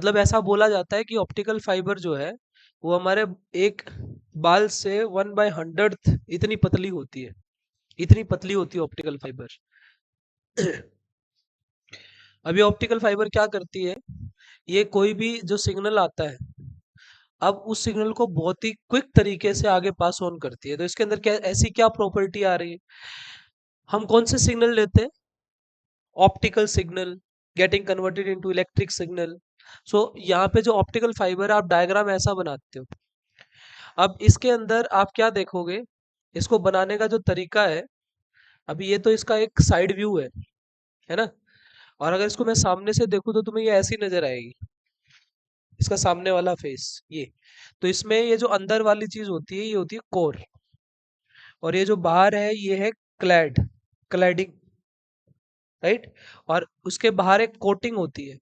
मतलब ऐसा बोला जाता है कि ऑप्टिकल फाइबर जो है वो हमारे एक बाल से 1/100th इतनी पतली होती है, इतनी पतली होती है ऑप्टिकल फाइबर। अभी ऑप्टिकल फाइबर क्या करती है, ये कोई भी जो सिग्नल आता है, अब उस सिग्नल को बहुत ही क्विक तरीके से आगे पास ऑन करती है। तो इसके अंदर क्या ऐसी क्या प्रॉपर्टी आ रही है, हम कौन से सिग्नल लेते हैं, optical signal getting converted into electric signal. So यहाँ पे जो ऑप्टिकल फाइबर है, आप डायग्राम ऐसा बनाते हो। अब इसके अंदर आप क्या देखोगे, इसको बनाने का जो तरीका है, अभी ये तो इसका एक साइड व्यू है ना। और अगर इसको मैं सामने से देखूं तो तुम्हें ये ऐसी नजर आएगी, इसका सामने वाला फेस ये। तो इसमें ये जो अंदर वाली चीज होती है ये होती है कोर, और ये जो बाहर है ये है क्लैडिंग, राइट। और उसके बाहर एक कोटिंग होती है,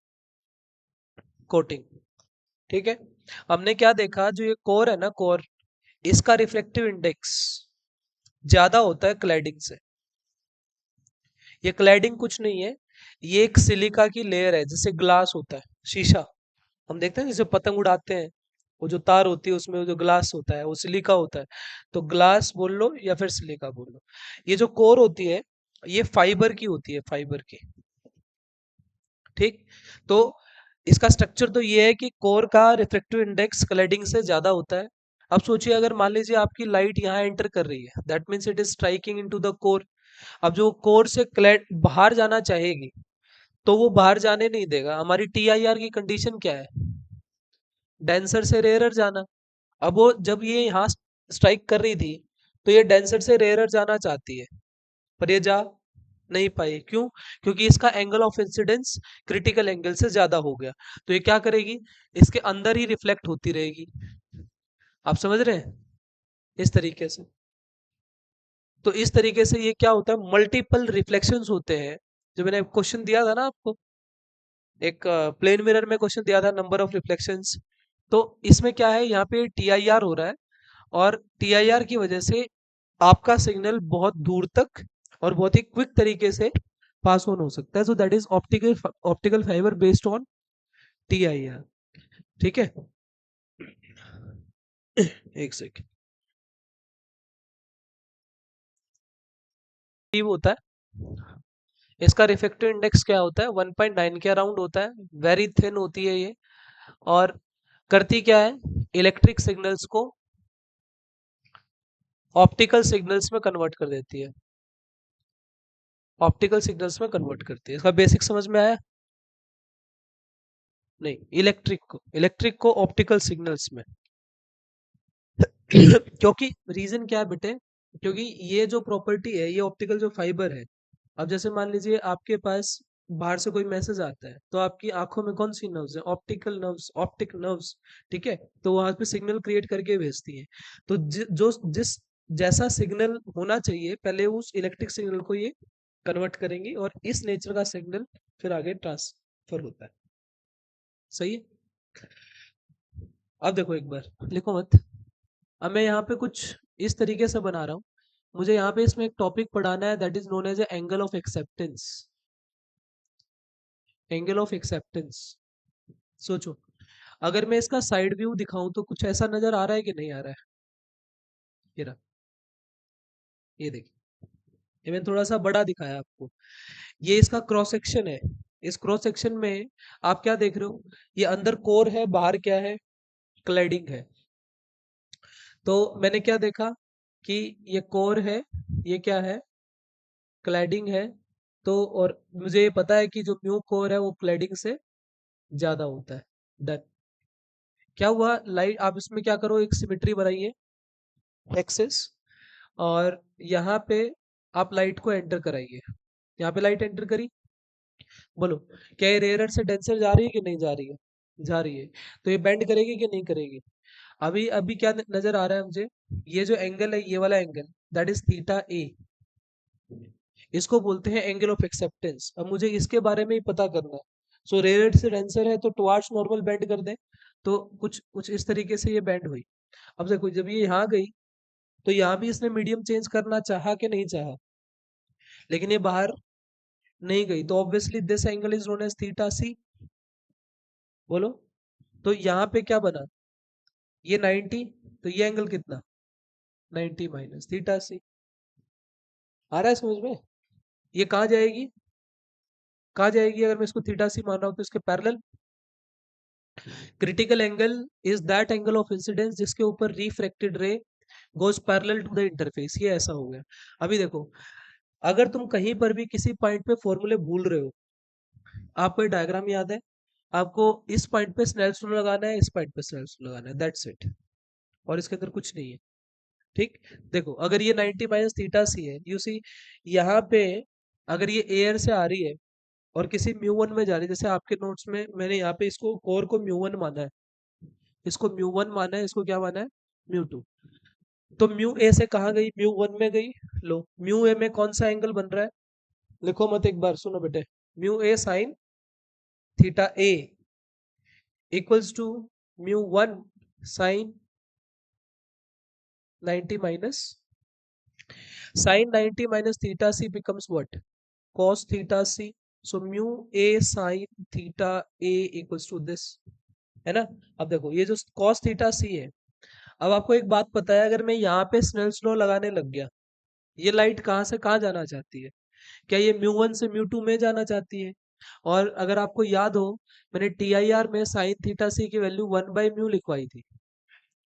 कोटिंग, ठीक है। हमने क्या देखा, जो ये कोर है ना, कोर, इसका रिफ्लेक्टिव इंडेक्स ज्यादा होता है क्लैडिंग से। ये क्लैडिंग कुछ नहीं है, ये एक सिलिका की लेयर है, जैसे ग्लास होता है, शीशा, हम देखते हैं जैसे पतंग उड़ाते हैं, वो जो तार होती है उसमें वो जो ग्लास होता है वो सिलिका होता है। तो ग्लास बोल लो या फिर सिलिका बोल लो, ये जो कोर होती है ये फाइबर की होती है, फाइबर की, ठीक। तो इसका स्ट्रक्चर तो ये है कि कोर का रिफ्लेक्टिव इंडेक्स क्लैडिंग से ज्यादा होता है। अब सोचिए, अगर मान लीजिए आपकी लाइट यहाँ एंटर कर रही है, that means it is striking into the core. अब जो कोर से क्लैड बाहर जाना चाहेगी तो वो बाहर जाने नहीं देगा। हमारी टीआईआर की कंडीशन क्या है, डेंसर से रेयरर जाना। अब वो जब ये यहाँ स्ट्राइक कर रही थी तो ये डेंसर से रेयरर जाना चाहती है, पर ये जा नहीं पाई, क्यों? क्योंकि इसका angle of incidence critical angle से ज्यादा हो गया। तो ये क्या करेगी, इसके अंदर ही रिफ्लेक्ट होती रहेगी। आप समझ रहे हैं, इस तरीके से। तो इस तरीके से ये क्या होता है, मल्टीपल रिफ्लेक्शंस होते हैं। जो मैंने क्वेश्चन दिया था ना आपको, एक प्लेन मिरर में क्वेश्चन दिया था, नंबर ऑफ रिफ्लेक्शंस। तो इसमें क्या है, यहाँ पे टीआईआर हो रहा है, और टीआईआर की वजह से आपका सिग्नल बहुत दूर तक और बहुत ही क्विक तरीके से पास ऑन हो सकता है। So that is optical optical fibre based on TIR, ठीक है। एक सेकेंड, होता है, इसका रिफ्लेक्टिव इंडेक्स क्या होता है, 1.9 के अराउंड होता है, वेरी थिन होती है ये। और करती क्या है, इलेक्ट्रिक सिग्नल्स को ऑप्टिकल सिग्नल्स में कन्वर्ट कर देती है, ऑप्टिकल सिग्नल्स में कन्वर्ट करती है। इसका बेसिक समझ में आया? नहीं, इलेक्ट्रिक को ऑप्टिकल सिग्नल्स में। क्योंकि रीजन क्या है बेटे, क्योंकि ये जो प्रॉपर्टी है, ये ऑप्टिकल जो फाइबर है, अब जैसे मान लीजिए आपके पास बाहर से कोई मैसेज आता है, तो आपकी आंखों में कौन सी नर्व्स है, ऑप्टिकल नर्व्स, ऑप्टिक नर्व्स, ठीक है। तो वहां पे सिग्नल क्रिएट करके भेजती है। तो जो जिस जैसा सिग्नल होना चाहिए, पहले उस इलेक्ट्रिक सिग्नल को ये कन्वर्ट करेंगी, और इस नेचर का सिग्नल फिर आगे ट्रांसफर होता है। सही है। अब देखो एक बार, लिखो मत। अब मैं यहाँ पे कुछ इस तरीके से बना रहा हूँ, मुझे यहाँ पे इसमें एक टॉपिक पढ़ाना है, that is known as angle of acceptance. Angle of acceptance, सोचो, अगर मैं इसका साइड व्यू दिखाऊं तो कुछ ऐसा नजर आ रहा है कि नहीं आ रहा है? ये रहा, ये देखिए, ये मैंने थोड़ा सा बड़ा दिखाया आपको। ये इसका क्रॉस सेक्शन है। इस क्रॉस सेक्शन में आप क्या देख रहे हो, ये अंदर कोर है, बाहर क्या है, क्लैडिंग है। तो मैंने क्या देखा कि ये कोर है, ये क्या है, क्लैडिंग है। तो और मुझे ये पता है कि जो म्यू कोर है वो क्लैडिंग से ज्यादा होता है। डन। क्या हुआ, लाइट, आप इसमें क्या करो, एक सिमेट्री बनाइए, एक्सेस, और यहाँ पे आप लाइट को एंटर कराइए। यहाँ पे लाइट एंटर करी, बोलो, क्या ये रेयरर से डेंसर जा रही है कि नहीं जा रही है? जा रही है। तो ये बेंड करेगी कि नहीं करेगी? अभी अभी क्या नजर आ रहा है मुझे, ये जो एंगल है, ये वाला एंगल, दैट इज थीटा ए, इसको बोलते हैं एंगल ऑफ एक्सेप्टेंस। अब मुझे इसके बारे में ही पता करना है। सो रेयरर से डेंसर है तो टुवार्ड्स नॉर्मल बेंड कर दे। तो कुछ कुछ इस तरीके से ये बेंड हुई। अब देखो, जब ये यहाँ गई तो यहाँ भी इसने मीडियम चेंज करना चाहा कि नहीं चाहा, लेकिन ये बाहर नहीं गई, तो obviously this angle is known as theta C. बोलो, तो यहाँ पे क्या बना, ये 90, तो ये एंगल कितना, 90 माइनस थीटा सी। आ रहा है समझ में? ये कहाँ जाएगी, कहाँ जाएगी, अगर मैं इसको थीटा सी मान रहा हूँ तो इसके parallel. Critical angle is that angle of incidence जिसके ऊपर refracted ray goes parallel to the interface. ये ऐसा हो गया। अभी देखो, अगर तुम कहीं पर भी किसी पॉइंट पे फॉर्मूले भूल रहे हो, आपको ये डायग्राम याद है, आपको इस पॉइंट पे स्नेल्स लॉ लगाना है, इस पॉइंट पे स्नेल्स लॉ लगाना है, दैट्स इट। और इसके अंदर कुछ नहीं है। ठीक। देखो, अगर ये 90 माइनस थीटा सी है, यू सी, यहाँ पे अगर ये एयर से आ रही है और किसी म्यू वन में जा रही है, जैसे आपके नोट्स में मैंने यहाँ पे इसको कोर को म्यू वन माना है, इसको म्यू वन माना है, इसको क्या माना है, म्यू टू। तो म्यू ए से कहाँ गई, म्यू वन में गई। लो, म्यू ए में कौन सा एंगल बन रहा है, लिखो मत, एक बार सुनो बेटे। Mu A sine theta A equals to mu one sine 90 minus, sine 90 minus theta C becomes what, cos theta C. So mu A sine theta A equals to this, है ना। अब देखो, ये जो cos थीटा सी है, अब आपको एक बात पता है, अगर मैं यहाँ पे स्नेल्स लॉ लगाने लग गया, ये लाइट कहाँ से कहाँ जाना चाहती है, क्या ये म्यू वन से म्यू टू में जाना चाहती है। और अगर आपको याद हो, मैंने टी आई आर में साइन थीटा सी की वैल्यू 1/म्यू लिखवाई थी,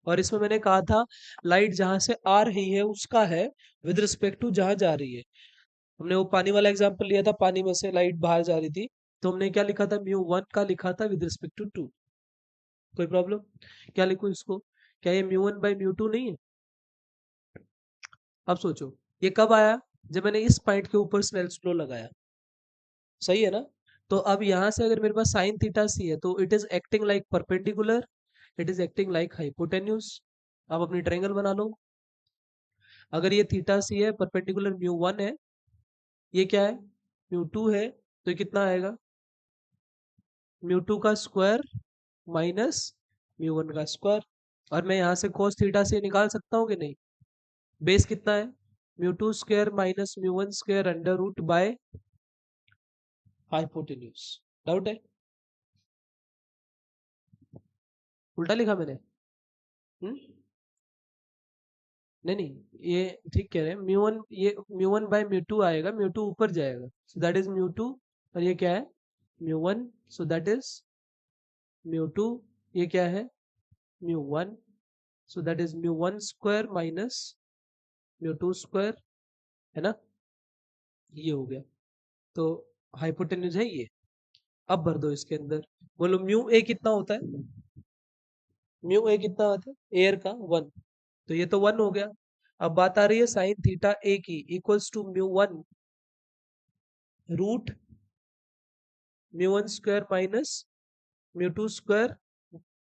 और इसमें मैंने कहा था लाइट जहां से आ रही है उसका है विद रिस्पेक्ट टू जहां जा रही है। हमने वो पानी वाला एग्जांपल लिया था, पानी में से लाइट बाहर जा रही थी, तो हमने क्या लिखा था, म्यू वन का लिखा था विद रिस्पेक्ट टू टू। कोई प्रॉब्लम, क्या लिखूं इसको, क्या ये mu one by mu two नहीं है। अब सोचो, ये कब आया, जब मैंने इस पॉइंट के ऊपर स्नेल्स लॉ लगाया, सही है ना। तो अब यहाँ से अगर मेरे पास साइन थीटा सी है, तो it is acting like perpendicular, it is acting like hypotenuse. आप अपनी ट्रायंगल बना लो। अगर ये थीटा सी है, परपेंडिकुलर म्यू वन है, ये क्या है, म्यू टू है, तो ये कितना आएगा, म्यू टू का स्क्वायर माइनस म्यू वन का स्क्वायर। और मैं यहाँ से cos थीटा से निकाल सकता हूँ कि नहीं, बेस कितना है, mu two square minus mu one square under root by hypotenuse. Doubt है, उल्टा लिखा मैंने। हम्म, नहीं नहीं, ये ठीक कह रहे हैं, म्यू वन, ये mu one by mu two आएगा, म्यू टू ऊपर जाएगा, सो दैट इज म्यू टू। और ये क्या है, mu one, so that is mu two. ये क्या है, mu one, so that is mu one square minus mu two square, है ना। ये हो गया। तो हाइपोटेन्यूज है ये। अब भर दो इसके अंदर, बोलो म्यू ए कितना होता है, म्यू ए कितना होता है एयर का, वन। तो ये तो वन हो गया। अब बात आ रही है साइन थीटा ए की, equals to mu one root mu one square minus mu two square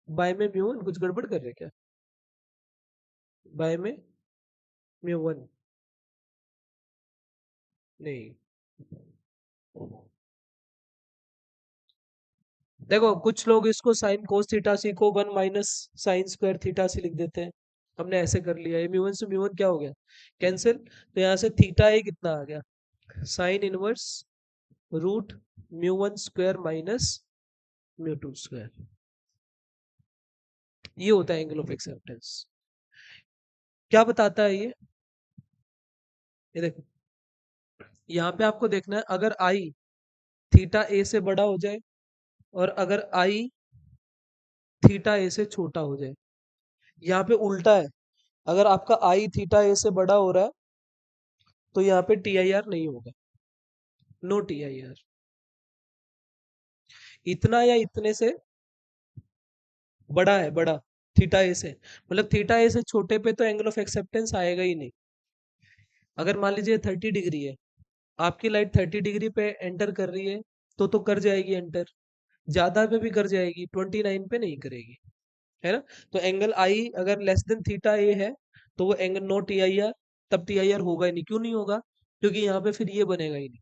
by में म्यू वन। कुछ गड़बड़ कर रहे क्या, बाय में म्यू वन, नहीं। देखो, कुछ लोग इसको साइन कोस थीटा सी को one minus sine square theta C लिख देते हैं, हमने ऐसे कर लिया, ये म्यू वन से म्यू वन क्या हो गया, कैंसिल। तो यहाँ से थीटा ए कितना आ गया, sine inverse root mu one square minus mu two square. ये होता है एंगल ऑफ एक्सेप्टेंस। क्या बताता है ये देखो, यहाँ पे आपको देखना है, अगर आई थीटा ए से बड़ा हो जाए और अगर आई थीटा ए से छोटा हो जाए। यहाँ पे उल्टा है, अगर आपका आई थीटा ए से बड़ा हो रहा है तो यहाँ पे टी आई आर नहीं होगा, नो टी आई आर। इतना या इतने से बड़ा है, बड़ा थीटा ए से, मतलब थीटा ए से छोटे पे तो एंगल ऑफ एक्सेप्टेंस आएगा ही नहीं। अगर मान लीजिए 30 डिग्री है, आपकी लाइट 30 डिग्री पे एंटर कर रही है, तो कर जाएगी एंटर, ज्यादा पे भी कर जाएगी, 29 पे नहीं करेगी, है ना। तो एंगल आई अगर लेस देन थीटा ए है, तो वो angle no T I R, तब टी आई आर होगा ही नहीं। क्यों नहीं होगा, क्योंकि यहाँ पे फिर ये बनेगा ही नहीं,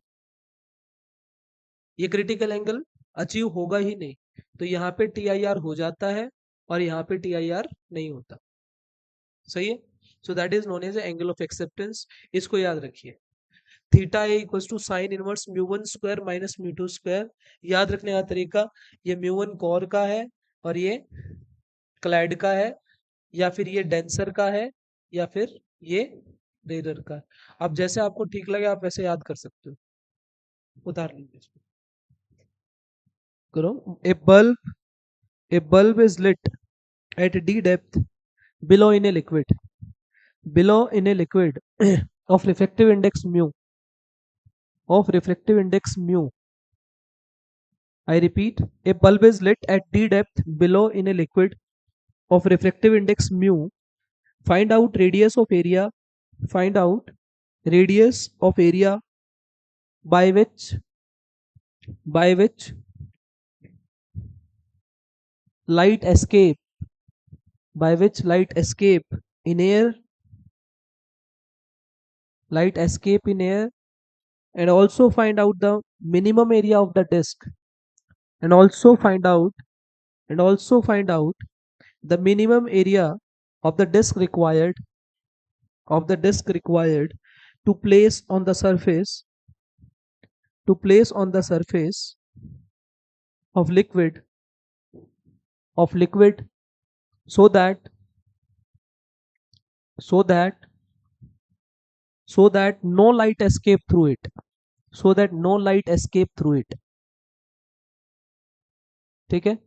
ये क्रिटिकल एंगल अचीव होगा ही नहीं। तो यहाँ पे टी आई आर हो जाता है और यहाँ पे टी आई आर नहीं होता, सही है। So that is known as angle of acceptance. इसको याद रखिए, theta A equals to sine inverse mu one square minus mu two square. याद रखने का तरीका, ये म्यू वन कोर का है और ये क्लैड का है, या फिर ये डेंसर का है, या फिर ये रेयर का है। अब जैसे आपको ठीक लगे आप वैसे याद कर सकते हो। उतार लीजिए इसको। करो। A bulb is lit at d depth below in a liquid below in a liquid of refractive index mu. I repeat, a bulb is lit at d depth below in a liquid of refractive index mu. Find out radius of area. Find out radius of area by which light escape by which in air light escape in air, and also find out the minimum area of the disk, and also find out the minimum area of the disk required to place on the surface of liquid so that so that so that no light escape through it so that no light escape through it. ठीक है।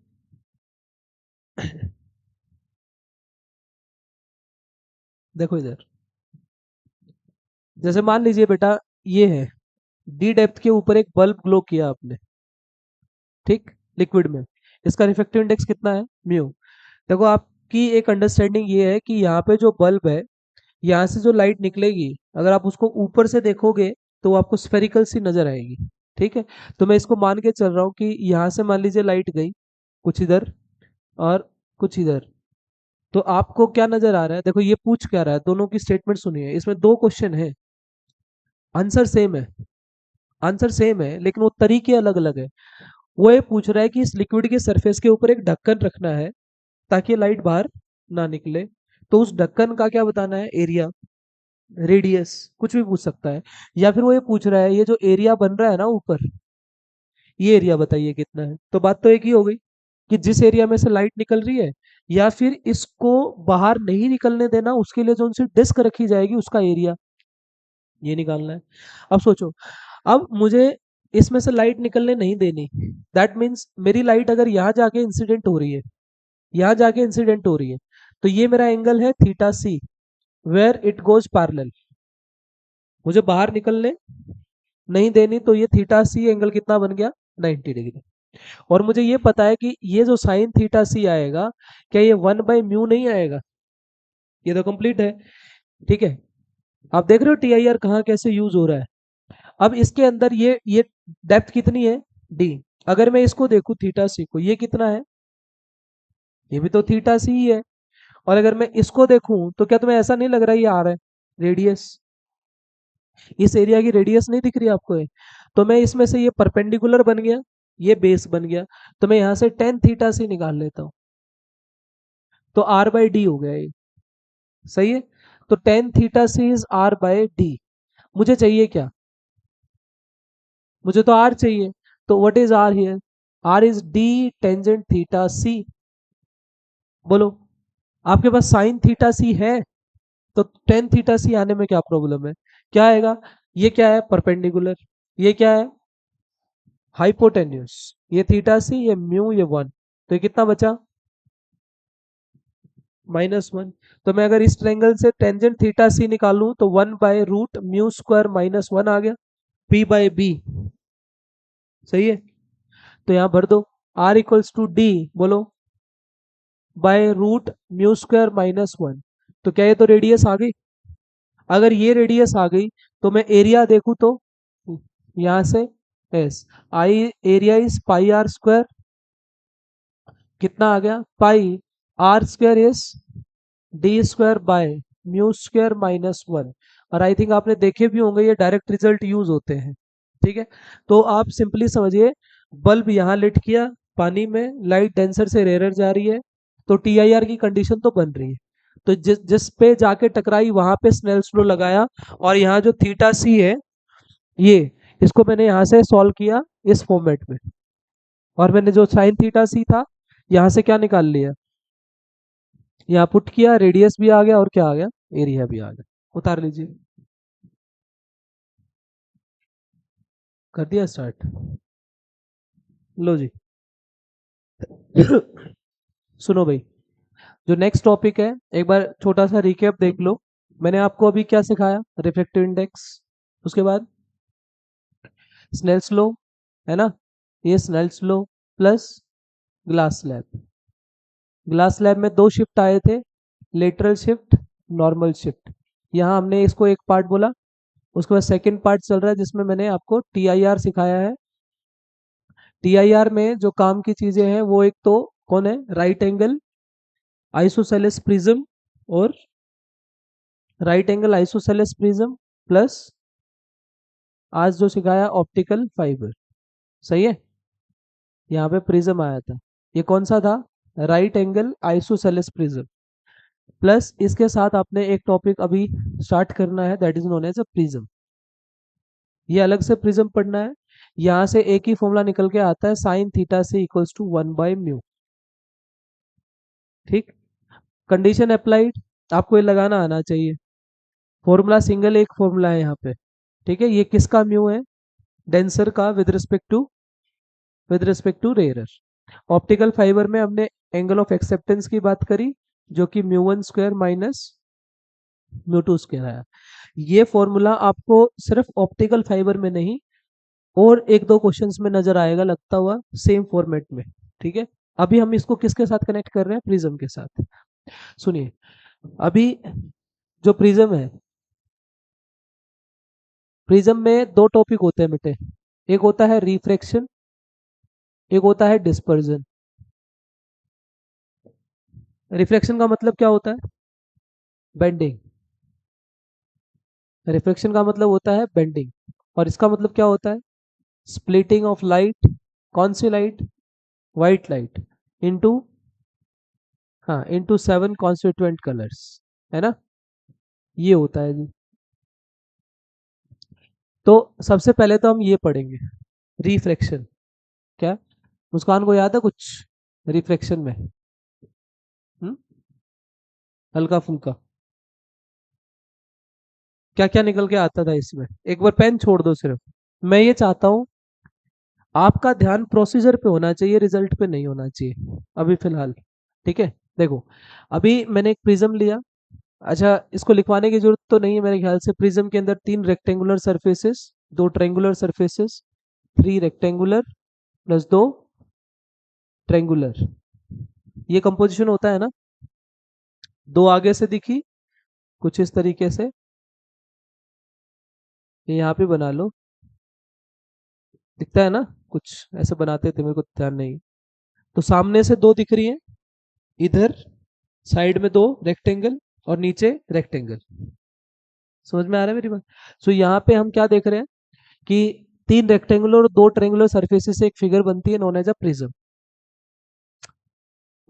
देखो इधर, जैसे मान लीजिए बेटा ये है डी डेप्थ के ऊपर एक बल्ब ग्लो किया आपने, ठीक, लिक्विड में। इसका रिफ्रैक्टिव इंडेक्स कितना है, म्यू। देखो आपकी एक अंडरस्टैंडिंग ये है कि यहाँ पे जो बल्ब है, यहाँ से जो लाइट निकलेगी अगर आप उसको ऊपर से देखोगे तो वो आपको स्फेरिकल सी नजर आएगी। ठीक है, तो मैं इसको मान के चल रहा हूँ कि यहाँ से मान लीजिए लाइट गई कुछ इधर और कुछ इधर, तो आपको क्या नजर आ रहा है। देखो ये पूछ क्या रहा है, दोनों की स्टेटमेंट सुनिए, इसमें दो क्वेश्चन है, आंसर सेम है, लेकिन वो तरीके अलग अलग है। वो ये पूछ रहा है कि इस लिक्विड के सरफेस के ऊपर एक ढक्कन रखना है ताकि लाइट बाहर ना निकले, तो उस ढक्कन का क्या बताना है, एरिया, रेडियस, कुछ भी पूछ सकता है। या फिर वो ये पूछ रहा है ये जो एरिया बन रहा है ना ऊपर, ये एरिया बताइए कितना है। तो बात तो एक ही हो गई कि जिस एरिया में से लाइट निकल रही है या फिर इसको बाहर नहीं निकलने देना, उसके लिए जो उनसे डिस्क रखी जाएगी उसका एरिया, ये निकालना है। अब सोचो, अब मुझे इसमें से लाइट निकलने नहीं देनी, दैट मीन्स मेरी लाइट अगर यहाँ जाके इंसिडेंट हो रही है, तो ये मेरा एंगल है theta C, where it goes parallel. मुझे बाहर निकलने नहीं देनी, तो ये थीटा सी एंगल कितना बन गया, 90 डिग्री। और मुझे ये पता है कि ये जो साइन थीटा सी आएगा, क्या ये 1/म्यू नहीं आएगा, ये तो कंप्लीट है। ठीक है, आप देख रहे हो TIR कहाँ कैसे यूज हो रहा है। अब इसके अंदर ये डेप्थ कितनी है, डी। अगर मैं इसको देखूं थीटा सी को, ये कितना है, ये भी तो थीटा सी ही है। और अगर मैं इसको देखूं तो क्या तुम्हें ऐसा नहीं लग रहा ये आ रहा है रेडियस, इस एरिया की रेडियस नहीं दिख रही आपको ये। तो मैं इसमें से ये परपेंडिकुलर बन गया, ये बेस बन गया, तो मैं यहां से टेन थीटा सी निकाल लेता हूं, तो R/D हो गया ये, सही है। तो tan theta C is R/D। मुझे चाहिए क्या, मुझे तो R चाहिए, तो what is R here, R is D tangent theta C. बोलो, आपके पास साइन थीटा सी है, तो टेन थीटा सी आने में क्या प्रॉब्लम है, क्या आएगा, ये क्या है परपेंडिकुलर, ये क्या है हाइपोटेन्यूस, ये थीटा सी, ये म्यू, ये वन, तो ये कितना बचा, -1। तो मैं अगर इस ट्रायंगल से टेंजेंट थीटा सी निकालूं तो 1/√μ² -1 आ गया, P/B, सही है। तो यहां भर दो, R = D, बोलो, √μ² -1। तो क्या ये तो रेडियस आ गई। अगर ये रेडियस आ गई तो मैं एरिया देखूं तो यहां से S I, area is πr², कितना आ गया, πr² इज D²/μ² -1। और आई थिंक आपने देखे भी होंगे ये डायरेक्ट रिजल्ट यूज होते हैं। ठीक है, तो आप सिंपली समझिए, बल्ब यहाँ लिट किया पानी में, लाइट डेंसर से रेयर जा रही है, तो TIR की कंडीशन तो बन रही है। तो जिस जिस पे जाके टकराई वहां पे स्नेल्स लॉ लगाया, और यहाँ जो थीटा सी है ये, इसको मैंने यहाँ से सॉल्व किया इस फॉर्मेट में, और मैंने जो साइन थीटा सी था यहाँ से क्या निकाल लिया, यहाँ पुट किया, रेडियस भी आ गया और क्या आ गया, एरिया भी आ गया। उतार लीजिए, कर दिया स्टार्ट। लो जी। सुनो भाई, जो नेक्स्ट टॉपिक है, एक बार छोटा सा रिकैप देख लो। मैंने आपको अभी क्या सिखाया, रिफ्रैक्टिव इंडेक्स, उसके बाद स्नेल्स लो, है ना, ये Snell's law plus glass slab. Glass slab में दो शिफ्ट आए थे, लेटरल शिफ्ट, नॉर्मल शिफ्ट। यहाँ हमने इसको एक पार्ट बोला, उसके बाद सेकंड पार्ट चल रहा है जिसमें मैंने आपको टीआईआर सिखाया है। टीआईआर में जो काम की चीजें हैं वो एक तो कौन है, राइट एंगल आइसोसेलेस प्रिज्म, और right angle isosceles prism plus आज जो सिखाया ऑप्टिकल फाइबर। सही है, यहाँ पे प्रिज्म आया था, ये कौन सा था, right angle isosceles prism. Plus इसके साथ आपने एक टॉपिक अभी स्टार्ट करना है, that is known as a prism. ये अलग से प्रिज्म पढ़ना है। यहाँ से एक ही फॉर्मूला निकल के आता है, साइन थीटा से इक्वल्स टू 1/μ। ठीक, कंडीशन अप्लाइड, आपको ये लगाना आना चाहिए। फॉर्मूला सिंगल एक फॉर्मूला है यहाँ पे, ठीक है। ये किसका म्यू है, डेंसर का with respect to rarer. Optical fibre में हमने एंगल ऑफ एक्सेप्टेंस की बात करी, जो कि μ1² माइनस μ2² आया। ये फॉर्मूला आपको सिर्फ ऑप्टिकल फाइबर में नहीं, और एक दो क्वेश्चंस में नजर आएगा लगता हुआ सेम फॉर्मेट में, ठीक है। अभी हम इसको किसके साथ कनेक्ट कर रहे हैं, प्रिज्म के साथ। सुनिए, अभी जो प्रिज्म है, प्रिज्म में दो टॉपिक होते हैं बेटे, एक होता है रिफ्रैक्शन, एक होता है डिस्पर्जन। रिफ्रैक्शन का मतलब क्या होता है, बेंडिंग। रिफ्रैक्शन का मतलब होता है बेंडिंग, और इसका मतलब क्या होता है, स्प्लिटिंग ऑफ लाइट। कौन सी लाइट, वाइट लाइट, इनटू, हाँ, इनटू 7 कॉन्स्टिट्यूएंट कलर्स, है ना, ये होता है जी। तो सबसे पहले तो हम ये पढ़ेंगे, रिफ्रैक्शन क्या। मुस्कान को याद है कुछ रिफ्रैक्शन में, हम्म, हल्का फुल्का क्या क्या निकल के आता था इसमें, एक बार पेन छोड़ दो सिर्फ। मैं ये चाहता हूँ आपका ध्यान प्रोसीजर पे होना चाहिए, रिजल्ट पे नहीं होना चाहिए अभी फिलहाल, ठीक है। देखो, अभी मैंने एक प्रिज्म लिया, अच्छा इसको लिखवाने की जरूरत तो नहीं है मेरे ख्याल से। प्रिज्म के अंदर 3 rectangular surfaces, 2 triangular surfaces, 3 rectangular plus 2 triangular, ये कंपोजिशन होता है ना। दो आगे से दिखी कुछ इस तरीके से, ये यहाँ पे बना लो, दिखता है ना, कुछ ऐसे बनाते थे, मेरे को ध्यान नहीं। तो सामने से दो दिख रही है, इधर साइड में दो रेक्टेंगल, और नीचे रेक्टेंगल। समझ में आ रहा है मेरी बात। सो यहाँ पे हम क्या देख रहे हैं कि 3 रेक्टेंगुलर और 2 ट्रेंगुलर सरफेसेस से एक फिगर बनती है नोन एज अ प्रिज्म।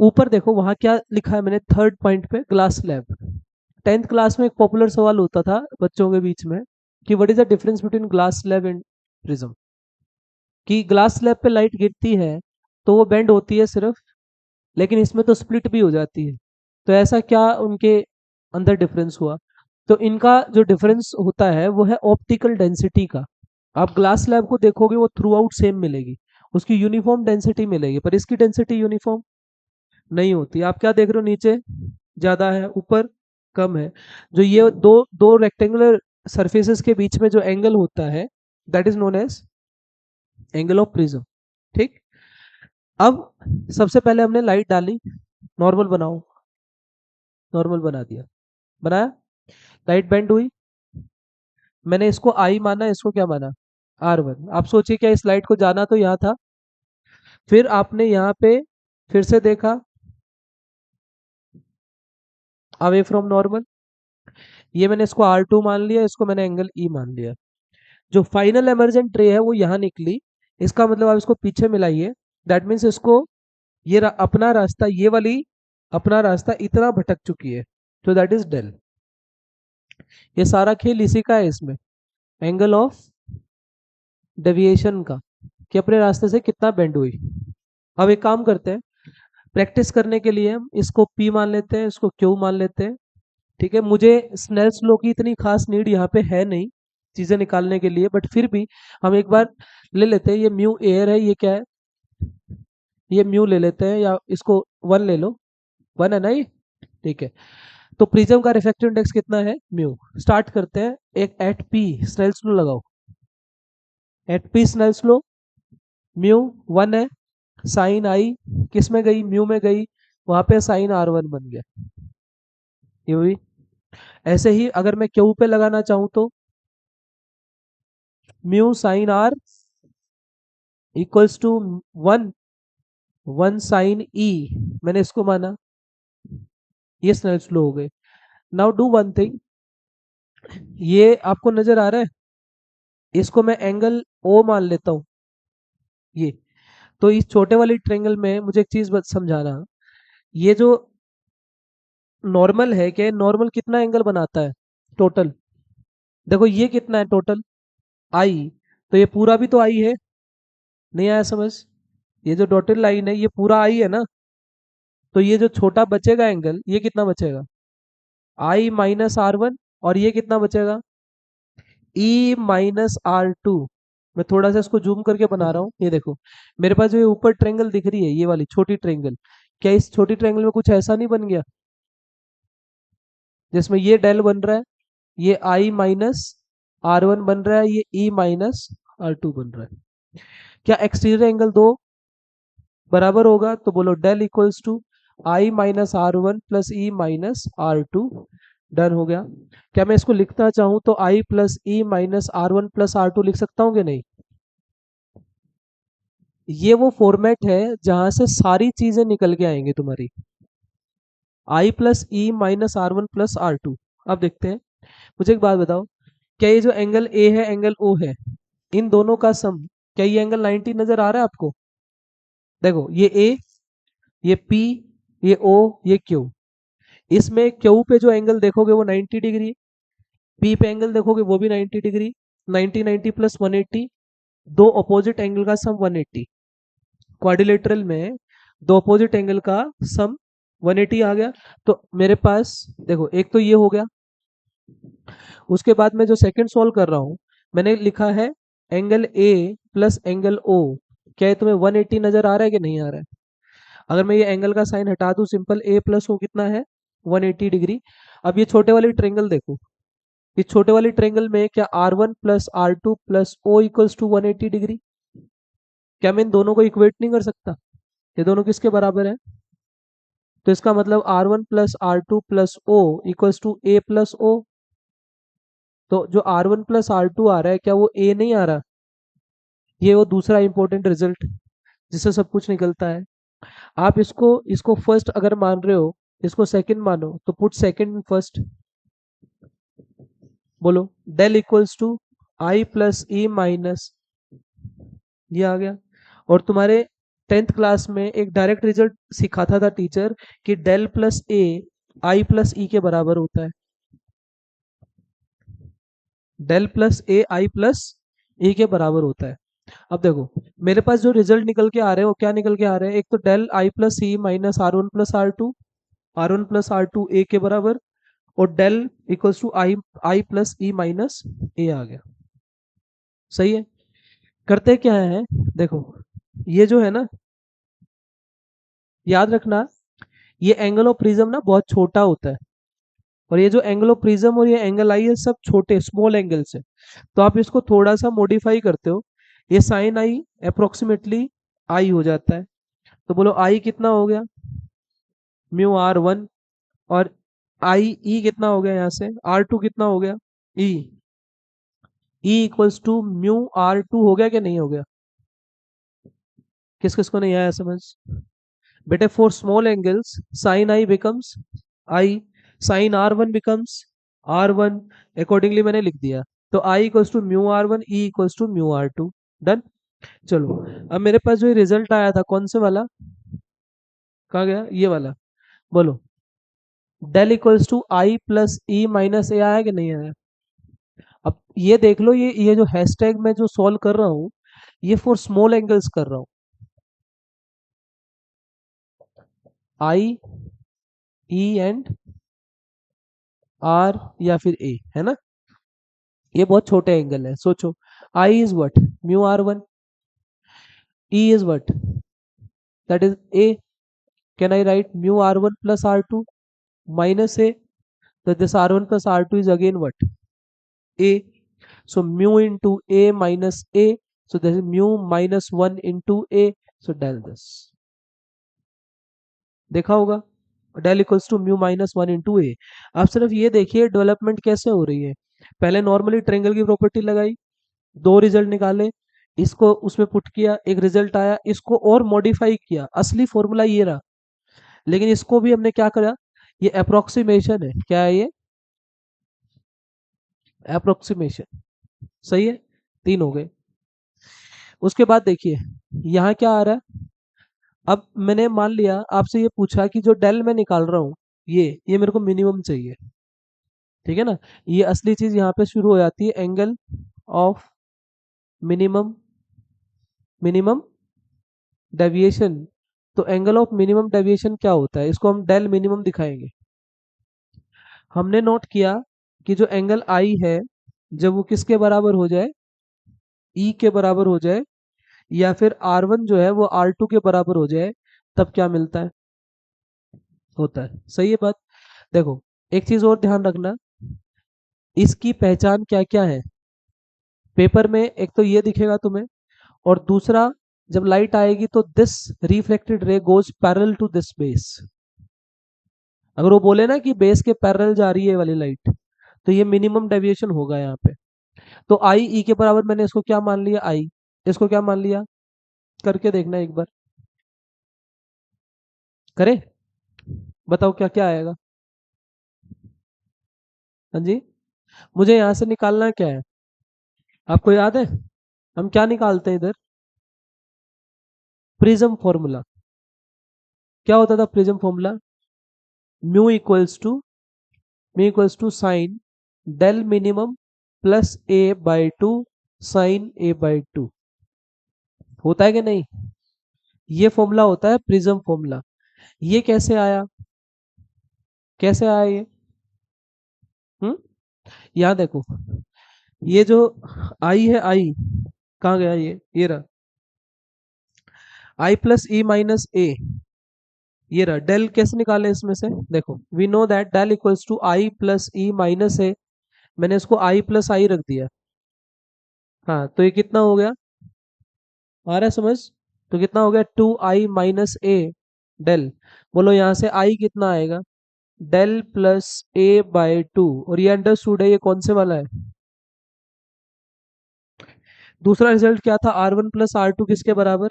ऊपर देखो वहां क्या लिखा है मैंने, थर्ड पॉइंट पे ग्लास स्लैब। 10th क्लास में एक पॉपुलर सवाल होता था बच्चों के बीच में कि what is the difference between glass slab and prism. कि ग्लास स्लैब पे लाइट गिरती है तो वो बेंड होती है सिर्फ, लेकिन इसमें तो स्प्लिट भी हो जाती है। तो ऐसा क्या उनके अंदर डिफरेंस हुआ, तो इनका जो डिफरेंस होता है वो है ऑप्टिकल डेंसिटी का। आप ग्लास स्लैब को देखोगे वो थ्रू आउट सेम मिलेगी, उसकी यूनिफॉर्म डेंसिटी मिलेगी, पर इसकी डेंसिटी यूनिफॉर्म नहीं होती। आप क्या देख रहे हो, नीचे ज्यादा है, ऊपर कम है। जो ये दो दो रेक्टेंगुलर सरफेसेस के बीच में जो एंगल होता है, that is known as angle of prism. ठीक, अब सबसे पहले हमने लाइट डाली, नॉर्मल बनाओ, नॉर्मल बना दिया, बनाया, लाइट बेंड हुई, मैंने इसको आई माना, इसको क्या माना, R1। आप सोचिए क्या इस लाइट को जाना तो यहाँ था, फिर आपने यहाँ पे फिर से देखा अवे फ्रॉम नॉर्मल, ये मैंने इसको R2 मान लिया, इसको मैंने एंगल E मान लिया। जो फाइनल एमर्जेंट रे है वो यहाँ निकली, इसका मतलब आप इसको पीछे मिलाइए, दैट मीन्स इसको ये अपना रास्ता, ये वाली अपना रास्ता इतना भटक चुकी है, तो दैट इज डेल। ये सारा खेल इसी का है इसमें, एंगल ऑफ डेविएशन का, कि अपने रास्ते से कितना बेंड हुई। अब एक काम करते हैं, प्रैक्टिस करने के लिए हम इसको P मान लेते हैं, इसको Q मान लेते हैं। ठीक है, मुझे स्नेल्स लॉ की इतनी खास नीड यहाँ पे है नहीं चीजें निकालने के लिए, बट फिर भी हम एक बार ले लेते हैं। ये म्यू एयर है, ये क्या है, ये म्यू ले लेते हैं, या इसको वन ले लो, वन है ना ये। ठीक है, तो प्रिज्म का रिफ्रैक्टिव इंडेक्स कितना है, म्यू। स्टार्ट करते हैं, एक एट पी स्नेल्स लॉ लगाओ। At P Snell's law, mu one है, साइन आई किस में गई, म्यू में गई, वहां पे साइन आर वन बन गया, ये हुई। ऐसे ही अगर मैं क्यू पे लगाना चाहूं तो mu sine r equals to one, one sine e, मैंने इसको माना, ये स्नेल्स लॉ हो गए। नाउ डू वन थिंग, ये आपको नजर आ रहा है, इसको मैं एंगल ओ मान लेता हूँ, ये। तो इस छोटे वाली ट्रेंगल में मुझे एक चीज समझाना, ये जो नॉर्मल है, क्या नॉर्मल कितना एंगल बनाता है टोटल, देखो ये कितना है टोटल, आई, तो ये पूरा भी तो आई है, नहीं आया समझ, ये जो डॉटेड लाइन है ये पूरा आई है ना, तो ये जो छोटा बचेगा एंगल, ये कितना बचेगा, आई माइनस आर वन, और ये कितना बचेगा, ई माइनस आर टू। मैं थोड़ा सा इसको जूम करके बना रहा हूँ, ये देखो मेरे पास जो ये ऊपर ट्रेंगल दिख रही है, ये वाली छोटी ट्रेंगल, क्या इस छोटी ट्रेंगल में कुछ ऐसा नहीं बन गया, जिसमें ये डेल बन रहा है, ये आई माइनस आर वन बन रहा है, ये ई माइनस आर टू बन रहा है। क्या एक्सटीरियर एंगल दो बराबर होगा, तो बोलो del equals to I minus are one plus E minus r two, done हो गया। क्या मैं इसको लिखना चाहूं तो i plus E minus are one plus are two लिख सकता हूँ कि नहीं, ये वो फॉर्मेट है जहां से सारी चीजें निकल के आएंगी तुम्हारी, i plus E minus are one plus are two. अब देखते हैं, मुझे एक बात बताओ, क्या ये जो एंगल ए है एंगल ओ है, इन दोनों का सम, क्या ये एंगल 90 नजर आ रहा है आपको, देखो ये ए, ये पी, ये ओ, ये क्यू, इसमें क्यू पे जो एंगल देखोगे वो 90 डिग्री, पी पे एंगल देखोगे वो भी 90 डिग्री, 90 90 प्लस 180, दो अपोजिट एंगल का सम 180, क्वाड्रिलेटरल में दो अपोजिट एंगल का सम 180 आ गया। तो मेरे पास देखो एक तो ये हो गया, उसके बाद मैं जो सेकंड सॉल्व कर रहा हूँ, मैंने लिखा है angle A plus angle O, क्या है तुम्हें 180 नजर आ रहा है कि नहीं आ रहा है, अगर मैं ये एंगल का साइन हटा दूं, सिंपल ए प्लस ओ कितना है 180 डिग्री। अब ये छोटे वाली ट्रेंगल देखो, इस छोटे वाली ट्रेंगल में क्या R one plus are two plus O equals to 180 degree, क्या मैं इन दोनों को इक्वेट नहीं कर सकता, ये दोनों किसके बराबर है, तो इसका मतलब r one plus are two plus O equals to A plus O. तो जो r one plus are two आ रहा है, क्या वो ए नहीं आ रहा, ये वो दूसरा इंपॉर्टेंट रिजल्ट जिससे सब कुछ निकलता है। आप इसको इसको फर्स्ट अगर मान रहे हो, इसको सेकंड मानो, तो पुट सेकंड फर्स्ट, बोलो del equals to I plus E minus, ये आ गया। और तुम्हारे 10th क्लास में एक डायरेक्ट रिजल्ट सिखाता था टीचर, कि del plus A I plus ई के बराबर होता है, del plus A I plus ई के बराबर होता है। अब देखो मेरे पास जो रिजल्ट निकल के आ रहे हैं वो क्या निकल के आ रहे हैं, एक तो del I plus E minus are one plus are two, r one plus are two A के बराबर, और del equals to i i plus E minus A आ गया, सही है। करते क्या है, देखो ये जो है ना, याद रखना, ये एंगल ऑफ प्रिज्म ना बहुत छोटा होता है, और ये जो एंगल ऑफ प्रिज्म और ये एंगल आई है सब छोटे स्मॉल एंगल्स है। तो आप इसको थोड़ा सा मॉडिफाई करते हो, ये साइन आई अप्रोक्सीमेटली आई हो जाता है, तो बोलो आई कितना हो गया, म्यू आर वन, और आई ई कितना हो गया, यहाँ से आर टू कितना हो गया, e, e equals to mu are two हो गया कि नहीं हो गया, किस किस को नहीं आया समझ, बेटे for small angles sine i becomes i, sine are one becomes r one, accordingly मैंने लिख दिया। तो i equals to mu are one, e equals to mu are two, done. चलो अब मेरे पास जो रिजल्ट आया था कौन से वाला, कहाँ गया ये वाला, बोलो del equals to I plus E minus A आया कि नहीं आया। अब ये देख लो, ये जो हैशटैग मैं जो सॉल्व कर रहा हूँ, ये फॉर स्मॉल एंगल्स कर रहा हूँ, आई ई एंड आर या फिर ए, है ना। ये बहुत छोटे एंगल है, सोचो। I is what, mu are one, e is what, that is A, can I write mu are one plus are two minus A, so this r1 plus r2 is again what, a, so mu into a minus a, so this is mu minus 1 into a, so del this, देखा होगा, del equals to mu minus one into A. आप सिर्फ ये देखिए development कैसे हो रही है। पहले नॉर्मली ट्रायंगल की प्रॉपर्टी लगाई, दो रिजल्ट निकाले, इसको उसमें पुट किया, एक रिजल्ट आया, इसको और मॉडिफाई किया, असली फॉर्मूला ये रहा, लेकिन इसको भी हमने क्या करा, ये अप्रोक्सीमेशन है, क्या है ये, अप्रोक्सीमेशन, सही है। तीन हो गए। उसके बाद देखिए यहाँ क्या आ रहा है। अब मैंने मान लिया आपसे ये पूछा कि जो डेल मैं निकाल रहा हूँ, ये मेरे को मिनिमम चाहिए, ठीक है ना। ये असली चीज यहाँ पे शुरू हो जाती है, angle of minimum, minimum deviation. तो एंगल ऑफ मिनिमम डेविएशन क्या होता है, इसको हम डेल मिनिमम दिखाएंगे। हमने नोट किया कि जो एंगल आई है, जब वो किसके बराबर हो जाए, ई के बराबर हो जाए, या फिर आर वन जो है वो आर टू के बराबर हो जाए, तब क्या मिलता है, होता है, सही है बात। देखो एक चीज और ध्यान रखना, इसकी पहचान क्या क्या है पेपर में, एक तो ये दिखेगा तुम्हें, और दूसरा जब लाइट आएगी तो this reflected ray goes parallel to this base. अगर वो बोले ना कि बेस के पैरेलल जा रही है ये वाली लाइट, तो ये मिनिमम डेविएशन होगा यहाँ पे। तो आई ई के बराबर मैंने इसको क्या मान लिया, आई, इसको क्या मान लिया, करके देखना एक बार, करे, बताओ क्या क्या आएगा। हाँ जी, मुझे यहाँ से निकालना क्या है, आपको याद है हम क्या निकालते हैं इधर, प्रिज्म फॉर्मूला। क्या होता था prism formula, mu equals to, mu equals to sine del minimum plus A by two sine A by two, होता है कि नहीं। ये फॉर्मूला होता है प्रिज्म फॉर्मूला। ये कैसे आया, कैसे आया ये, हम्म, यहाँ देखो, ये जो आई है, आई कहाँ गया, ये रहा, आई प्लस ई माइनस ए, ये रहा। डेल कैसे निकाले इसमें से, देखो we know that del equals to I plus E minus A, मैंने इसको आई प्लस आई रख दिया। हाँ तो ये कितना हो गया, आ रहा है समझ, तो कितना हो गया, two I minus A del, बोलो यहाँ से आई कितना आएगा, del plus A by two, और ये अंडरस्टूड है, ये कौन से वाला है, दूसरा रिजल्ट क्या था, R one plus are two किसके बराबर,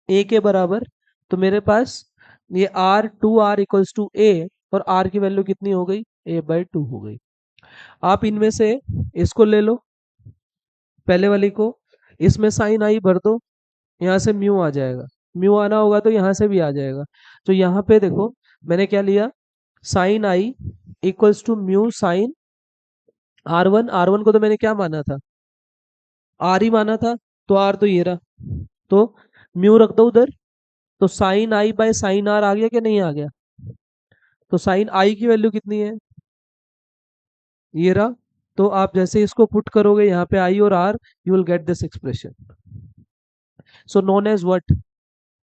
ए के बराबर। तो मेरे पास ये R two R equals to A, और आर की वैल्यू कितनी हो गई, ए बाय टू हो गई। आप इनमें से इसको ले लो, पहले वाली को, इसमें साइन आई भर दो, यहाँ से म्यू आ जाएगा, म्यू आना होगा तो यहाँ से भी आ जाएगा। तो यहाँ पे देखो मैंने क्या लिया, sine I equals to mu sine are one, R one को तो मैंने क्या माना था, आर ही माना था, तो आर तो ये रहा, तो म्यू रख दो उधर, तो sine I by sine R आ गया कि नहीं आ गया, तो साइन आई की वैल्यू कितनी है, ये रहा। तो आप जैसे इसको पुट करोगे यहाँ पे आई और R, you will get this expression, so known as what,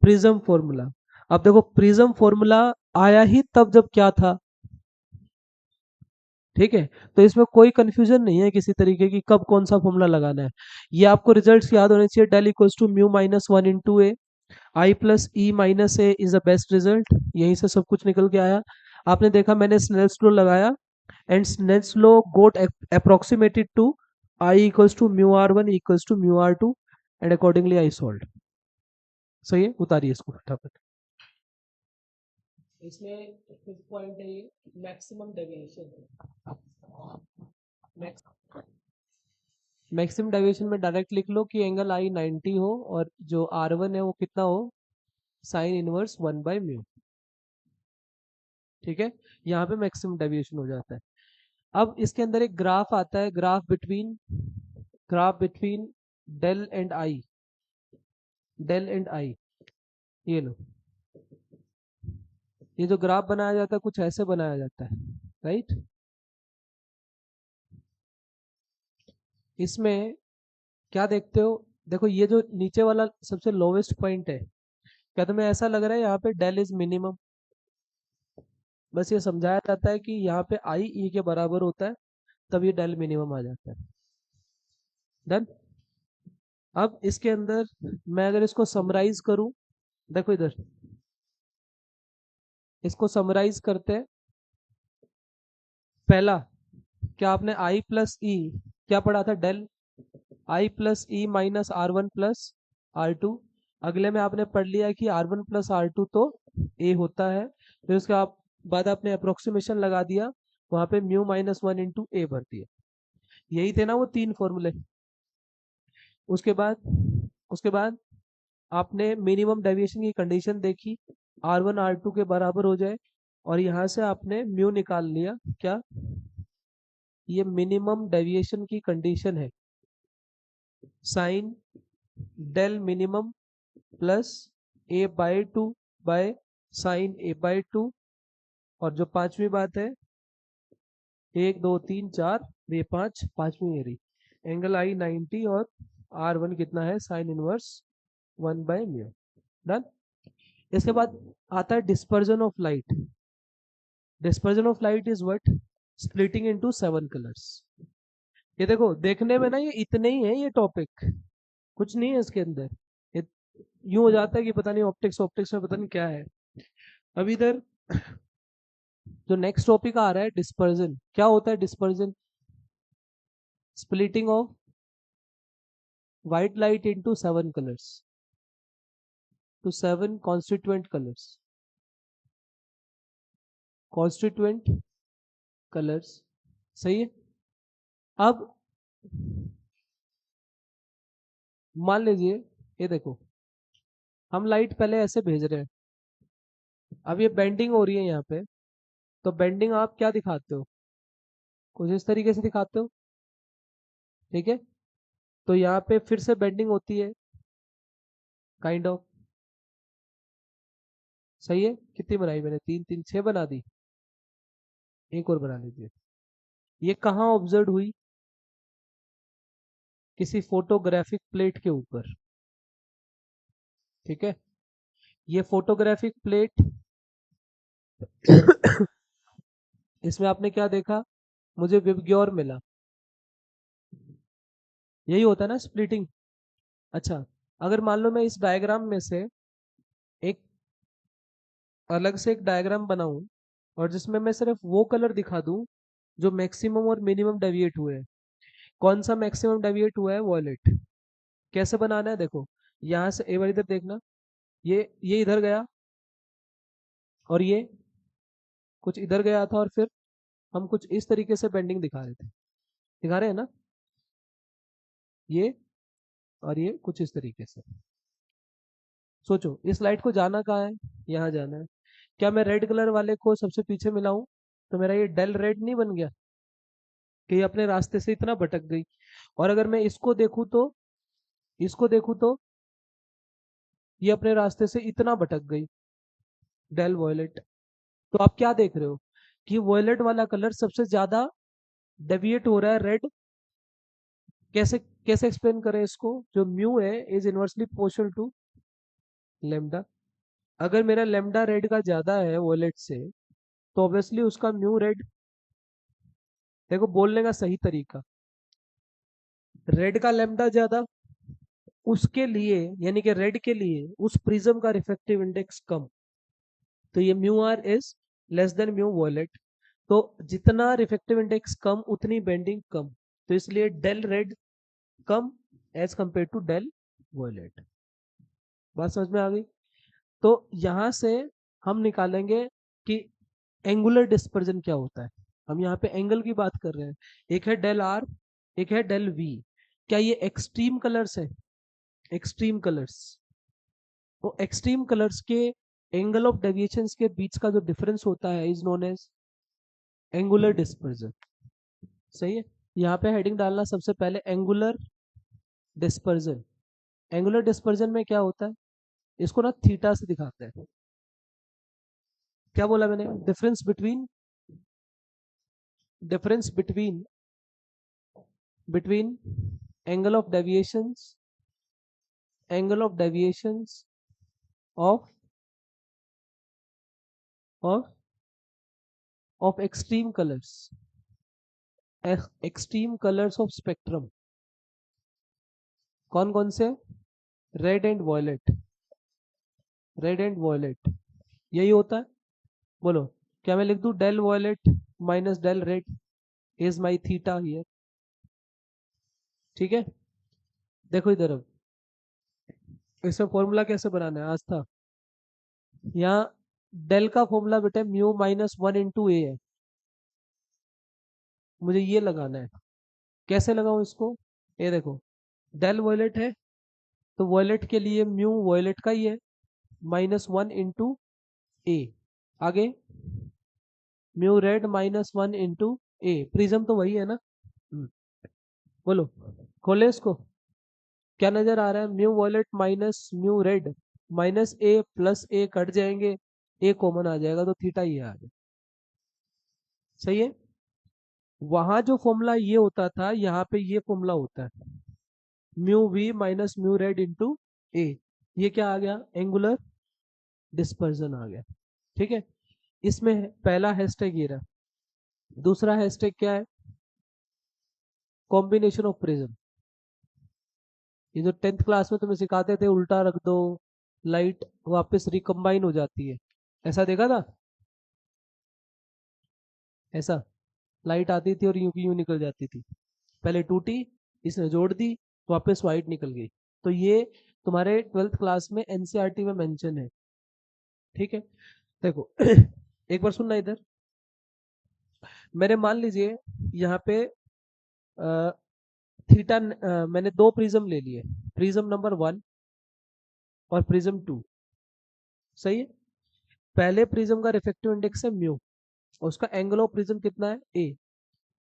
prism formula. अब देखो प्रिज्म फॉर्मूला आया ही तब जब क्या था, ठीक है, तो इसमें कोई कंफ्यूजन नहीं है किसी तरीके की कब कौन सा फॉर्मूला लगाना है। ये आपको रिजल्ट्स याद होने चाहिए, del equals to mu minus one into A, I plus E minus A is the best result, यहीं से सब कुछ निकल के आया। आपने देखा मैंने स्नेल्स लॉ लगाया, and Snell's law got approximated to I equals to mu are one equals to mu are two, and accordingly I solve. सही है, उतारिए इसको फटाफट। इसमें फिफ्थ पॉइंट है ये, मैक्सिमम डेविएशन, मैक्सिमम डेविएशन में डायरेक्ट लिख लो कि एंगल आई 90 हो, और जो आर वन है वो कितना हो, sine inverse one by mu, ठीक है। यहाँ पे मैक्सिमम डेविएशन हो जाता है। अब इसके अंदर एक ग्राफ आता है, graph between del and I, del and I, ये लो, ये जो ग्राफ बनाया जाता है कुछ ऐसे बनाया जाता है, राइट। इसमें क्या देखते हो, देखो ये जो नीचे वाला सबसे लोवेस्ट पॉइंट है, क्या तुम्हें ऐसा लग रहा है यहाँ पे डेल इज मिनिमम? बस ये समझाया जाता है कि यहाँ पे आई ई के बराबर होता है, तब ये डेल मिनिमम आ जाता है। डन। अब इसके अंदर मैं अगर इसको समराइज करूं, देखो इधर, इसको समराइज करते हैं। पहला, क्या आपने आई प्लस ई क्या पढ़ा था, del I plus E minus are one plus are two. अगले में आपने पढ़ लिया कि R one plus are two तो ए होता है, फिर उसके बाद आपने अप्रोक्सीमेशन लगा दिया, वहां पे म्यू माइनस वन इंटू ए भर दिया। यही थे ना वो तीन फॉर्मूले। उसके बाद उसके बाद आपने मिनिमम डेविएशन की कंडीशन देखी, आर वन आर टू के बराबर हो जाए, और यहाँ से आपने म्यू निकाल लिया। क्या ये मिनिमम डेविएशन की कंडीशन है? Sine del minimum plus A by two by sine A by two. और जो पांचवी बात है, एक दो तीन चार, ये पांचवी ये रही, एंगल आई 90 और आर वन कितना है, साइन इनवर्स 1/μ। डन। इसके बाद आता है dispersion of light. Dispersion of light is what, splitting into 7 colours. ये देखो देखने में ना ये इतने ही है, ये टॉपिक कुछ नहीं है इसके अंदर। ये यूं हो जाता है कि पता नहीं ऑप्टिक्स ऑप्टिक्स में पता नहीं क्या है। अब इधर जो नेक्स्ट टॉपिक आ रहा है डिस्पर्जन, क्या होता है dispersion? Splitting of white light into 7 colours, to 7 constituent colours, constituent colours. सही है। अब मान लीजिए, ये देखो, हम लाइट पहले ऐसे भेज रहे हैं, अब ये बेंडिंग हो रही है यहाँ पे, तो बेंडिंग आप क्या दिखाते हो, कुछ इस तरीके से दिखाते हो, ठीक है। तो यहाँ पे फिर से बेंडिंग होती है, काइंड ऑफ। सही है। कितनी बनाई मैंने, तीन तीन छह बना दी, एक और बना लीजिए। ये कहाँ ऑब्जर्व हुई, किसी फोटोग्राफिक प्लेट के ऊपर, ठीक है। ये फोटोग्राफिक प्लेट इसमें आपने क्या देखा, मुझे विबग्योर मिला, यही होता है ना स्प्लिटिंग। अच्छा, अगर मान लो मैं इस डायग्राम में से एक अलग से एक डायग्राम बनाऊं, और जिसमें मैं सिर्फ वो कलर दिखा दूं जो मैक्सिमम और मिनिमम डेविएट हुए हैं। कौन सा मैक्सिमम डेविएट हुआ है, वॉयलेट। कैसे बनाना है, देखो, यहाँ से एक बार इधर देखना, ये इधर गया, और ये कुछ इधर गया था, और फिर हम कुछ इस तरीके से बेंडिंग दिखा रहे थे, दिखा रहे हैं ना, ये और ये कुछ इस तरीके से। सोचो इस लाइट को जाना कहाँ है, यहाँ जाना है। क्या मैं रेड कलर वाले को सबसे पीछे मिलाऊं, तो मेरा ये डेल रेड नहीं बन गया, कि ये अपने रास्ते से इतना भटक गई। और अगर मैं इसको देखूं तो ये अपने रास्ते से इतना भटक गई, डेल वॉयलेट। तो आप क्या देख रहे हो कि वॉयलेट वाला कलर सबसे ज्यादा डेविएट हो रहा है, रेड। कैसे कैसे एक्सप्लेन करें इसको, जो म्यू है is inversely proportional to lambda. अगर मेरा लेमडा रेड का ज्यादा है वॉयलेट से, तो ऑब्वियसली उसका म्यू रेड। देखो बोलने का सही तरीका, रेड का लेमडा ज्यादा, उसके लिए यानी कि रेड के लिए उस प्रिज्म का रिफ्रैक्टिव इंडेक्स कम, तो ये mu R is less than mu violet. तो जितना रिफ्रैक्टिव इंडेक्स कम उतनी बेंडिंग कम, तो इसलिए डेल रेड कम as compare to del violet. बात समझ में आ गई। तो यहां से हम निकालेंगे कि एंगुलर डिस्पर्जन क्या होता है। हम यहाँ पे एंगल की बात कर रहे हैं, एक है डेल आर, एक है डेल वी। क्या ये एक्सट्रीम कलर्स है, एक्सट्रीम कलर्स। तो एक्सट्रीम कलर्स के एंगल ऑफ डेविएशंस के बीच का जो डिफरेंस होता है is known as angular dispersion. सही है। यहाँ पे हेडिंग डालना सबसे पहले एंगुलर डिस्पर्जन। एंगुलर डिस्पर्जन में क्या होता है, इसको ना थीटा से दिखाते हैं, क्या बोला मैंने? Difference between angle of deviations of of of extreme colours of spectrum. कौन कौन से? Red and violet. Red and violet यही होता है। बोलो, क्या मैं लिख दूं del violet minus del red is my theta here? ठीक है, देखो इधर अब इसमें फॉर्मूला कैसे बनाना है आज था। यहाँ डेल का फॉर्मूला बेटा म्यू माइनस वन इंटू ए है, मुझे ये लगाना है। कैसे लगाऊं इसको? ये देखो, डेल वॉयलेट है तो वॉयलेट के लिए म्यू वॉयलेट का ही है, माइनस वन इंटू ए। आगे mu red minus one into A, prism तो वही है ना। बोलो, खोले इसको। क्या नजर आ रहा है? Mu violet minus mu red minus A plus A cut जाएंगे, ए कॉमन आ जाएगा तो थीटा ये आ गया। सही है। वहां जो फॉर्मूला ये होता था यहाँ पे ये फॉर्मूला होता है, mu V minus mu red into A. ये क्या आ गया? एंगुलर डिस्पर्जन आ गया। ठीक है, इसमें पहला हैशटैग ये रहा। दूसरा हैशटैग क्या है? Combination of prism. ये जो 10th क्लास में तुम्हें सिखाते थे उल्टा रख दो, लाइट वापस रिकम्बाइन हो जाती है, ऐसा देखा था? ऐसा लाइट आती थी और यूं की यूं निकल जाती थी, पहले टूटी, इसने जोड़ दी, वापस वाइट निकल गई। तो ये तुम्हारे 12th क्लास में एनसीईआरटी में मेंशन है। ठीक है, देखो एक बार सुनना इधर। मैंने मान लीजिए यहाँ पे थीटा, मैंने दो प्रिज्म ले लिए, प्रिज्म नंबर 1 और प्रिज्म 2। सही है। पहले प्रिज्म का रिफ्रैक्टिव इंडेक्स है म्यू और उसका एंगल ऑफ प्रिज्म कितना है? ए।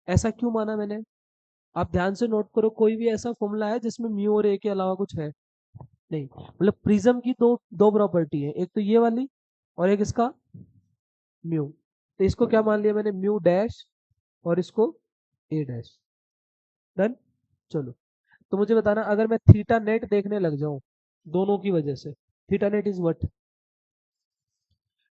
ऐसा क्यों माना मैंने? आप ध्यान से नोट करो, कोई भी ऐसा फॉर्मूला है जिसमें म्यू और ए के अलावा कुछ है? नहीं। मतलब प्रिज्म की दो दो प्रॉपर्टी है, एक तो ये वाली और एक इसका म्यू। तो इसको क्या मान लिया मैंने? म्यू डैश और इसको ए डैश। डन। चलो, तो मुझे बताना, अगर मैं थीटा नेट देखने लग जाऊं दोनों की वजह से, theta net is what?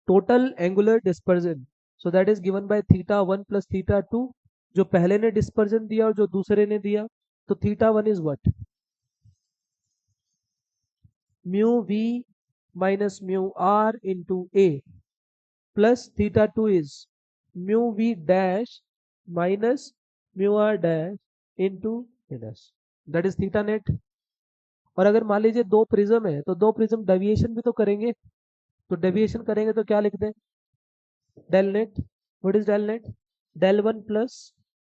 Total angular dispersion, so that is given by theta one plus theta to. जो पहले ने डिस्पर्जन दिया और जो दूसरे ने दिया, तो theta one is what? Mu V minus mu R into A plus theta two is mu V dash minus mu R dash into A dash, that is theta net. और अगर मान लीजिए दो प्रिज्म है तो दो प्रिज्म डेविएशन भी तो करेंगे, तो डेविएशन करेंगे तो क्या लिख दें? Del net. What is del net? Del one plus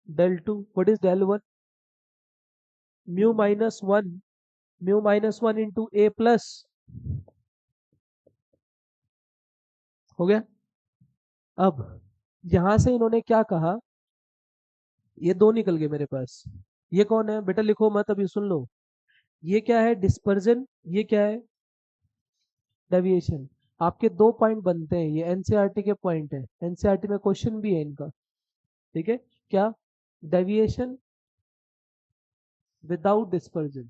del two. What is del one? Mu minus one, mu minus one into A plus, हो गया। अब यहां से इन्होंने क्या कहा, ये दो निकल गए मेरे पास। ये कौन है बेटा? लिखो मत, अभी सुन लो। ये क्या है? डिस्पर्जन। ये क्या है? डेविएशन। आपके दो पॉइंट बनते हैं, ये एनसीईआरटी के पॉइंट है, एनसीईआरटी में क्वेश्चन भी है इनका। ठीक है, क्या? Deviation without dispersion,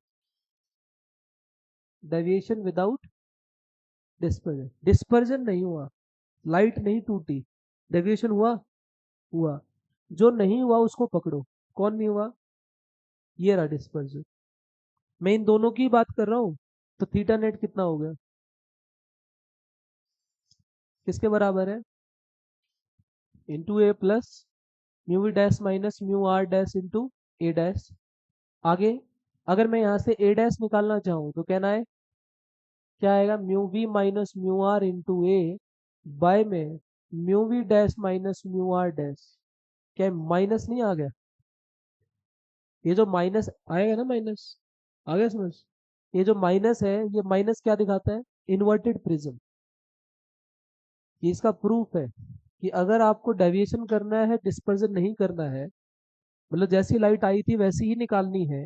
deviation without dispersion. Dispersion नहीं हुआ, लाइट नहीं टूटी, डेविएशन हुआ? हुआ। जो नहीं हुआ उसको पकड़ो, कौन नहीं हुआ? ये रहा डिस्पर्जन। मैं इन दोनों की बात कर रहा हूं, तो थीटा नेट कितना हो गया? किसके बराबर है? Into A plus mu V dash minus mu R dash into A dash. आगे अगर मैं यहाँ से ए डैश निकालना चाहूँ तो कहना है क्या आएगा? Mu V minus mu R into A by में mu V dash minus mu R dash. क्या माइनस नहीं आ गया? ये जो माइनस आएगा ना, माइनस आ गया समझ? ये जो माइनस है, ये माइनस क्या दिखाता है? Inverted prism. ये इसका प्रूफ है कि अगर आपको डेविएशन करना है, डिस्पर्जन नहीं करना है, मतलब जैसी लाइट आई थी वैसी ही निकालनी है,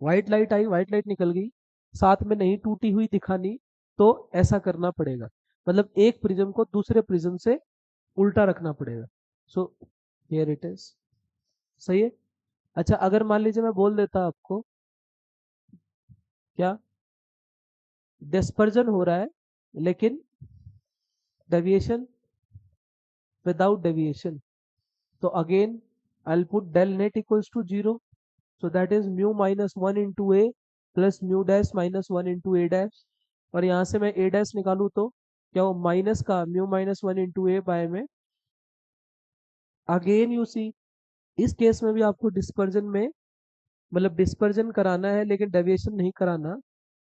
व्हाइट लाइट आई व्हाइट लाइट निकल गई, साथ में नहीं टूटी हुई दिखानी, तो ऐसा करना पड़ेगा। मतलब एक प्रिज्म को दूसरे प्रिज्म से उल्टा रखना पड़ेगा। So here it is. सही है। अच्छा, अगर मान लीजिए मैं बोल देता आपको क्या, डिस्पर्जन हो रहा है लेकिन डेविएशन विदाउट डेविएशन, तो again I'll put del net equals to 0. So that is mu minus 1 into a plus mu dash minus 1 into a dash। और यहाँ से मैं a dash निकालूँ तो क्या वो माइनस का mu minus 1 into a bye में। अगेन यू सी, इस केस में भी आपको डिस्पर्जन में, मतलब डिस्पर्जन कराना है लेकिन डेविएशन नहीं कराना।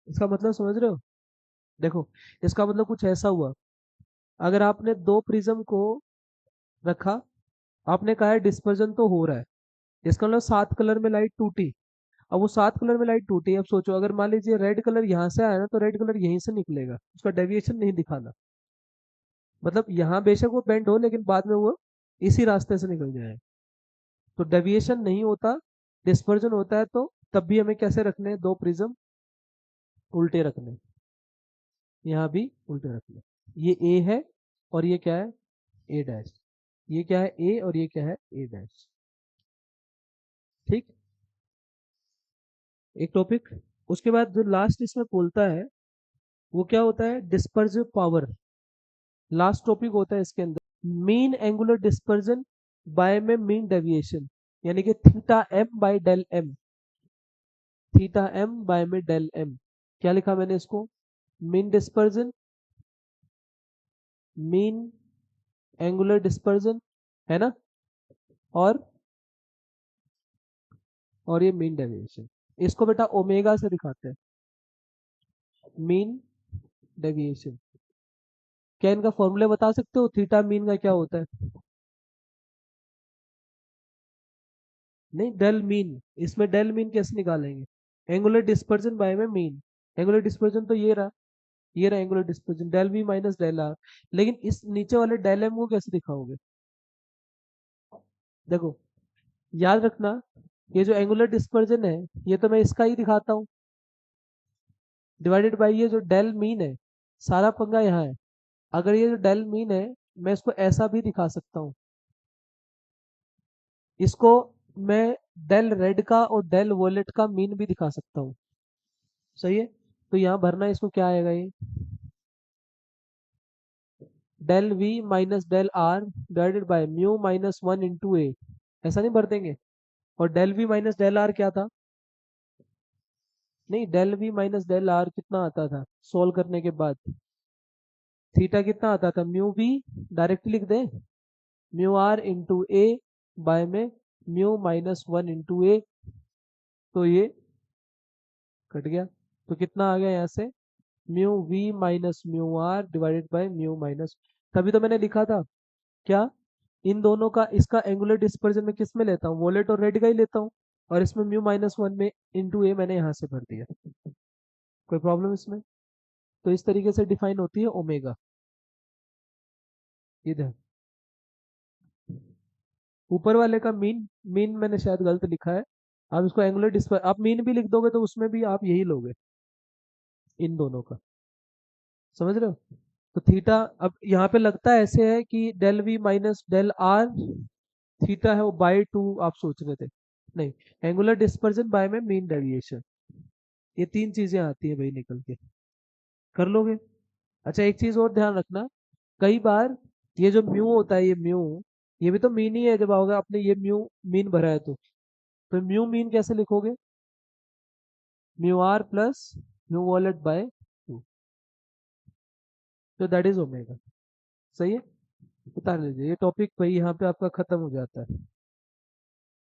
इसका मतलब समझ रहे हो? देखो, इसका मतलब कुछ ऐसा हुआ, अगर आपने दो प्रिज्म को रखा, आपने कहा है डिस्पर्जन तो हो रहा है, इसका मतलब 7 कलर में लाइट टूटी। अब वो 7 कलर में लाइट टूटी, अब सोचो अगर मान लीजिए रेड कलर यहाँ से आया ना, तो रेड कलर यहीं से निकलेगा, उसका डेविएशन नहीं दिखाना। मतलब यहाँ बेशक वो बेंड हो लेकिन बाद में वो इसी रास्ते से निकल जाए। तो डेविएशन नहीं होता, डिस्पर्जन होता है, तो तब भी हमें कैसे रखने हैं, दो प्रिज्म उल्टे रखने, यहाँ भी उल्टे रखने। ये ए है और ये क्या है, ए डैश। ये क्या है, ए, और ये क्या है, ए डैश। ठीक, एक टॉपिक। उसके बाद जो लास्ट इसमें बोलता है वो क्या होता है, डिस्पर्सिव पावर। लास्ट टॉपिक होता है इसके अंदर मीन एंगुलर डिस्पर्जन बाय में मीन डेविएशन, यानी कि theta M by del M. Theta M by में डेल एम, क्या लिखा मैंने इसको, mean dispersion, mean angular dispersion, है ना, और ये मीन डेविएशन। इसको बेटा ओमेगा से दिखाते हैं, मीन डेविएशन। क्या इनका फॉर्मूला बता सकते हो, थीटा मीन का क्या होता है? नहीं, डेल मीन, इसमें डेल मीन कैसे निकालेंगे, एंगुलर डिस्पर्जन बाय में मीन। एंगुलर डिस्पर्जन तो ये रहा, ये रहा angular dispersion, del V minus del R. लेकिन इस नीचे वाले डेल एम को कैसे दिखाओगे? देखो, याद रखना, ये जो एंगुलर डिस्पर्जन है, ये तो मैं इसका ही दिखाता हूँ, डिवाइडेड बाय ये जो डेल मीन है। सारा पंगा यहाँ है, अगर ये जो डेल मीन है, मैं इसको ऐसा भी दिखा सकता हूँ, इसको मैं डेल रेड का और डेल वोलेट का मीन भी दिखा सकता हूँ। सही है। तो यहाँ भरना इसको क्या आएगा, ये del V minus del R divided by mu minus 1 into A, ऐसा नहीं भर देंगे? और del V minus del R क्या था, नहीं, del V minus del R कितना आता था सोल्व करने के बाद, थीटा कितना आता था, म्यू वी, डायरेक्ट लिख दे, mu R into A by में म्यू माइनस 1 इंटू ए। तो ये कट गया, तो कितना आ गया यहाँ से, mu V minus mu R divided by mu minus. तभी तो मैंने लिखा था क्या, इन दोनों का, इसका एंगुलर डिस्पर्जन में किस में लेता हूँ, वोलेट और रेड का ही लेता हूँ, और इसमें म्यू माइनस 1 में इंटू ए मैंने यहाँ से भर दिया। कोई प्रॉब्लम इसमें? तो इस तरीके से डिफाइन होती है ओमेगा। इधर ऊपर वाले का मीन, मीन मैंने शायद गलत लिखा है, आप इसको एंगुलर डिस्पर, आप मीन भी लिख दोगे तो उसमें भी आप यही लोगे, इन दोनों का। समझ रहे हो? तो थीटा, अब यहाँ पे लगता है ऐसे है कि del V minus del R, theta है वो बाय 2 आप सोच रहे थे, नहीं, एंगुलर डिस्पर्जन बाय में मीन डेविएशन। ये तीन चीजें आती है भाई निकल के, कर लोगे। अच्छा, एक चीज और ध्यान रखना, कई बार ये जो म्यू होता है, ये म्यू, ये भी तो मीन ही है, जब आओगे आपने ये म्यू मीन भरा है तो म्यू मीन कैसे लिखोगे, mu R plus mu violet by 2, तो दैट इज ओमेगा। सही है, बता लीजिए, ये टॉपिक भाई यहाँ पे आपका खत्म हो जाता है।